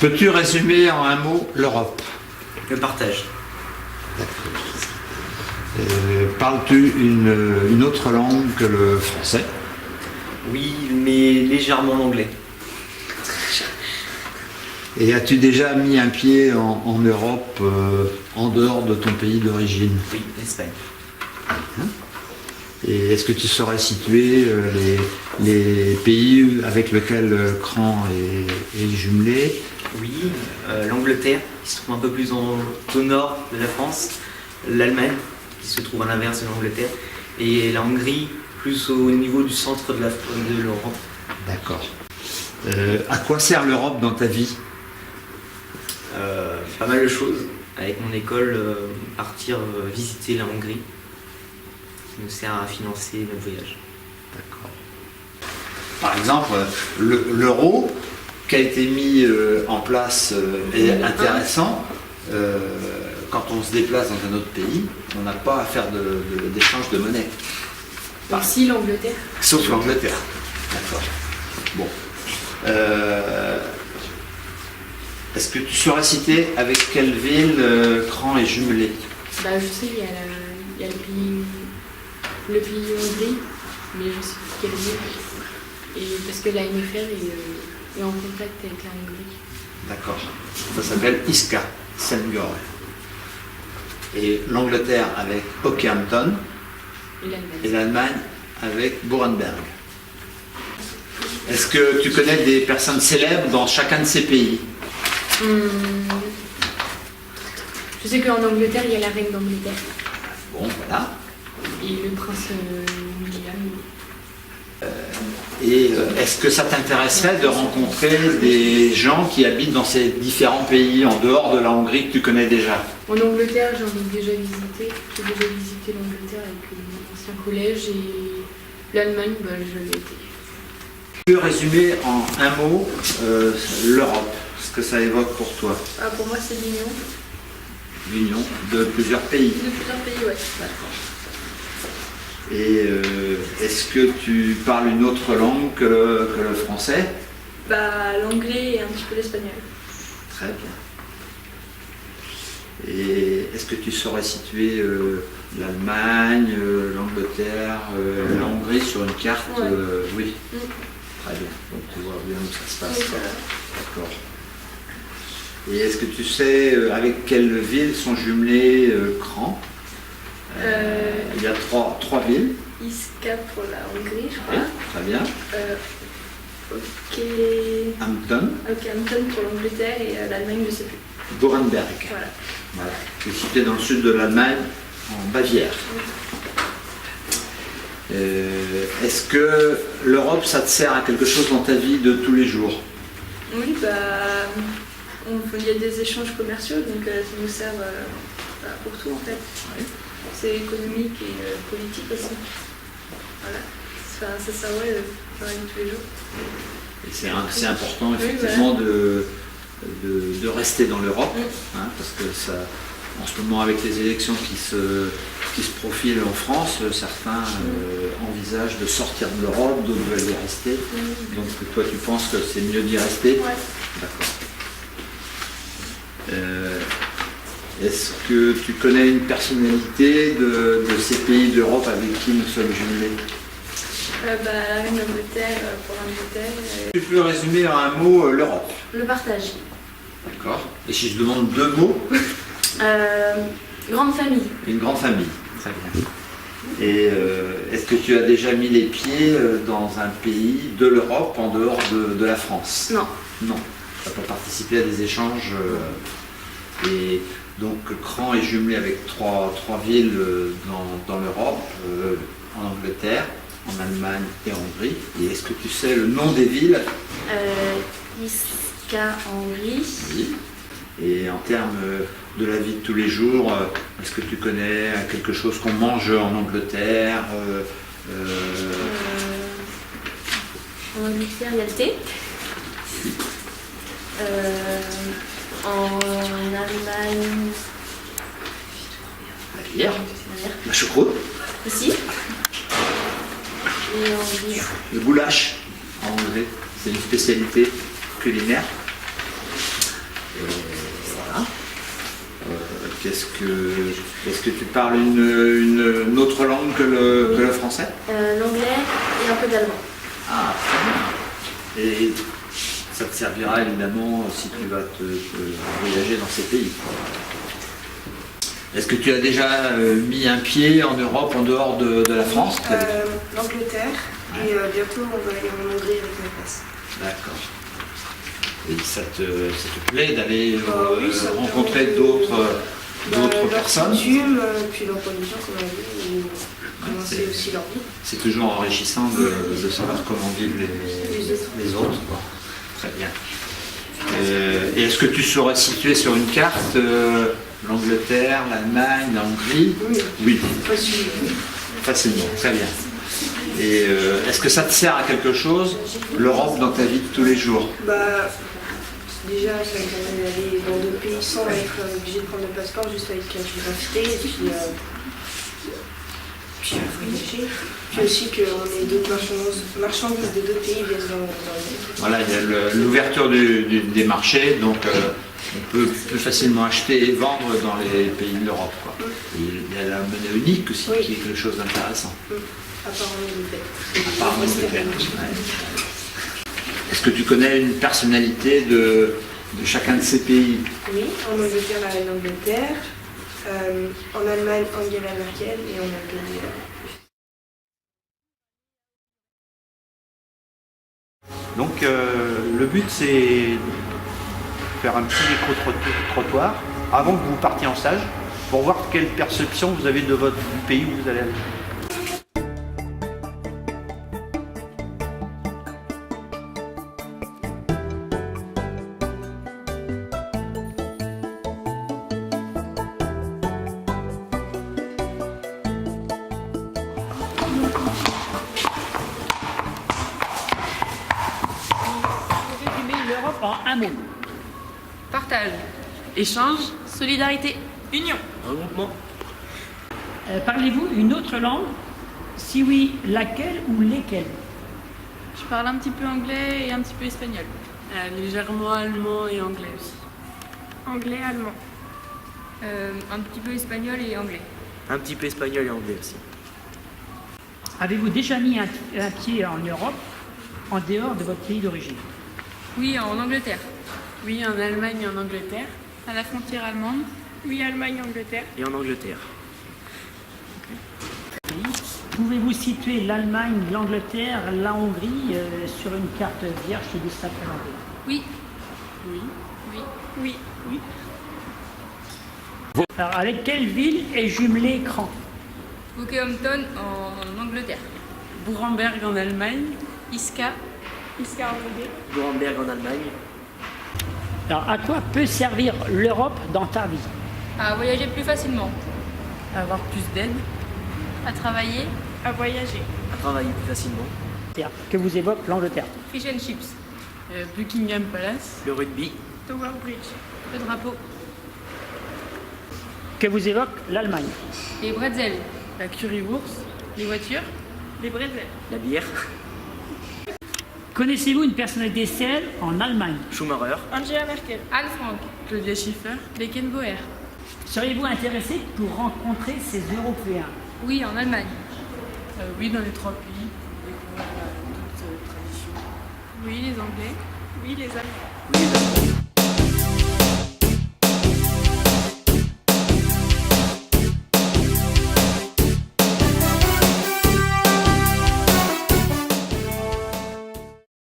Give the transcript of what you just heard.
Peux-tu résumer en un mot l'Europe? Le partage. Parles-tu une autre langue que le français? Oui, mais légèrement l'anglais. Et as-tu déjà mis un pied en Europe en dehors de ton pays d'origine? Oui, l'Espagne. Et est-ce que tu saurais situer les pays avec lesquels Cran est jumelé? Oui, l'Angleterre, qui se trouve un peu plus au nord de la France, l'Allemagne, qui se trouve à l'inverse de l'Angleterre, et la Hongrie, plus au niveau du centre de l'Europe. D'accord. À quoi sert l'Europe dans ta vie? Pas mal de choses. Avec mon école, partir visiter la Hongrie, qui nous sert à financer notre voyage. D'accord. Par exemple, l'euro qui a été mis en place est intéressant. Quand on se déplace dans un autre pays, on n'a pas à faire d'échange de monnaie. Si l'Angleterre. Sauf l'Angleterre. D'accord. Bon. Est-ce que tu saurais citer avec quelle ville Cran est jumelé? Bah, je sais, il y a le pays Hongrie, mais je sais plus quelle ville. Et parce que la MFR est en contact avec la Hongrie. D'accord. Ça s'appelle Iska, Szentgyőr. Et l'Angleterre avec Okehampton. Et l'Allemagne avec Burenberg. Est-ce que tu connais des personnes célèbres dans chacun de ces pays? Je sais qu'en Angleterre, il y a la reine d'Angleterre. Bon, voilà. Et le prince William. Et est-ce que ça t'intéresserait de rencontrer des gens qui habitent dans ces différents pays en dehors de la Hongrie que tu connais déjà? En Angleterre, j'en ai déjà visité. J'ai déjà visité l'Angleterre avec mon ancien collège et l'Allemagne, bah, je l'ai été. Tu peux résumer en un mot l'Europe, ce que ça évoque pour toi? Pour moi, c'est l'Union. L'union de plusieurs pays. De plusieurs pays, ouais. D'accord. Et est-ce que tu parles une autre langue que le français? L'anglais et un petit peu l'espagnol. Très bien. Et est-ce que tu saurais situer l'Allemagne, l'Angleterre, la Hongrie sur une carte? Ouais. Oui. Très bien. Donc tu vois bien où ça se passe. Oui, D'accord. Et est-ce que tu sais avec quelles villes sont jumelées Cran? Il y a trois villes. Iska pour la Hongrie, je Oui, crois. très bien. Hampton. Hampton pour l'Angleterre et l'Allemagne, je ne sais plus. Burenberg. Voilà. C'est situé dans le sud de l'Allemagne, en Bavière. Est-ce que l'Europe, ça te sert à quelque chose dans ta vie de tous les jours? Oui, il y a des échanges commerciaux, donc ça nous sert pour tout en fait. Oui. C'est économique et politique aussi. Voilà. Ça sert dans la vie de tous les jours. Et c'est important effectivement de rester dans l'Europe, parce que ça, en ce moment avec les élections qui se profilent en France, certains envisagent de sortir de l'Europe, d'autres veulent y rester. Donc toi tu penses que c'est mieux d'y rester? Ouais. D'accord. Est-ce que tu connais une personnalité de ces pays d'Europe avec qui nous sommes jumelés? La reine d'Angleterre pour l'Angleterre. Tu peux résumer en un mot l'Europe? Le partage. D'accord. Et si je demande deux mots? Grande famille. Une grande famille. Très bien. Et est-ce que tu as déjà mis les pieds dans un pays de l'Europe en dehors de la France? Non. Non. Tu n'as pas participé à des échanges et donc Cran est jumelé avec trois villes dans l'Europe, en Angleterre, en Allemagne et en Hongrie. Et est-ce que tu sais le nom des villes? Iska en Hongrie. Oui. Et en termes de la vie de tous les jours, est-ce que tu connais quelque chose qu'on mange en Angleterre? En Angleterre, il y a le thé. En Allemagne, La bière, la choucroute, aussi. Et en Hongrie. le goulash en Hongrie, c'est une spécialité culinaire. Voilà. Est-ce que tu parles une autre langue que le français? L'anglais et un peu d'allemand. Ah, très bien. Et ça te servira évidemment si tu vas te voyager dans ces pays. Est-ce que tu as déjà mis un pied en Europe en dehors de la France? L'Angleterre, et bientôt on va aller en Hongrie avec ma classe. D'accord. Et ça te plaît d'aller Oui, ça me rencontrer permet d'autres personnes? Leur coutume, puis leur religion, comme on a dit, et commencer aussi leur vie. C'est toujours enrichissant de savoir comment vivent les autres. Quoi. Très bien. Et est-ce que tu saurais situer sur une carte l'Angleterre, l'Allemagne, la Hongrie? Oui. Facilement, très bien. Et est-ce que ça te sert à quelque chose, l'Europe, dans ta vie de tous les jours? Déjà, ça me permet d'aller dans d'autres pays sans être obligé de prendre le passeport, juste avec une identité, et puis voyager. Puis aussi qu'on ait d'autres marchandises de d'autres pays viennent dans le pays. Voilà, il y a l'ouverture des marchés, donc on peut plus facilement acheter et vendre dans les pays de l'Europe. Il y a la monnaie unique aussi, qui est quelque chose d'intéressant. À part en Angleterre. À part en Angleterre. Ouais. Est-ce que tu connais une personnalité de chacun de ces pays? Oui, en Angleterre, la reine d'Angleterre, en Allemagne, Angela Merkel, et en Allemagne. Donc le but c'est de faire un petit micro-trottoir avant que vous partiez en stage pour voir quelle perception vous avez du pays où vous allez aller. L'Europe en un mot. Partage, échange, solidarité, union. Regroupement. Parlez-vous une autre langue? Si oui, laquelle ou lesquelles? Je parle un petit peu anglais et un petit peu espagnol. Légèrement allemand et anglais aussi. Anglais, allemand. Un petit peu espagnol et anglais. Un petit peu espagnol et anglais aussi. Avez-vous déjà mis un pied en Europe en dehors de votre pays d'origine? Oui, en Angleterre. Oui, en Allemagne et en Angleterre. À la frontière allemande. Oui, Allemagne, Angleterre. Et en Angleterre. Pouvez-vous situer l'Allemagne, l'Angleterre, la Hongrie sur une carte vierge qui dit ça présenté? Oui. Oui. Oui. Oui. Oui. Alors, avec quelle ville est jumelé Cran? Wolverhampton en Angleterre. Burenberg en Allemagne. Iska. Iska, Angleterre. Nuremberg en Allemagne. Alors, à quoi peut servir l'Europe dans ta vie? À voyager plus facilement. À avoir plus d'aide. À travailler. À voyager. À travailler plus facilement. Que vous évoque l'Angleterre? Fish and chips. Buckingham Palace. Le rugby. Tower Bridge. Le drapeau. Que vous évoque l'Allemagne? Les bretzels. La currywurst. Les voitures. Les bretzels. La bière. Connaissez-vous une personnalité célèbre en Allemagne? Schumacher. Angela Merkel. Anne Frank. Claudia Schiffer. Beckenbauer. Seriez-vous intéressé pour rencontrer ces Européens? Oui, en Allemagne. Oui, dans les 3 pays. Découvrir d'autres traditions. Oui, les Anglais. Oui, les Allemands. Oui, les Allemands.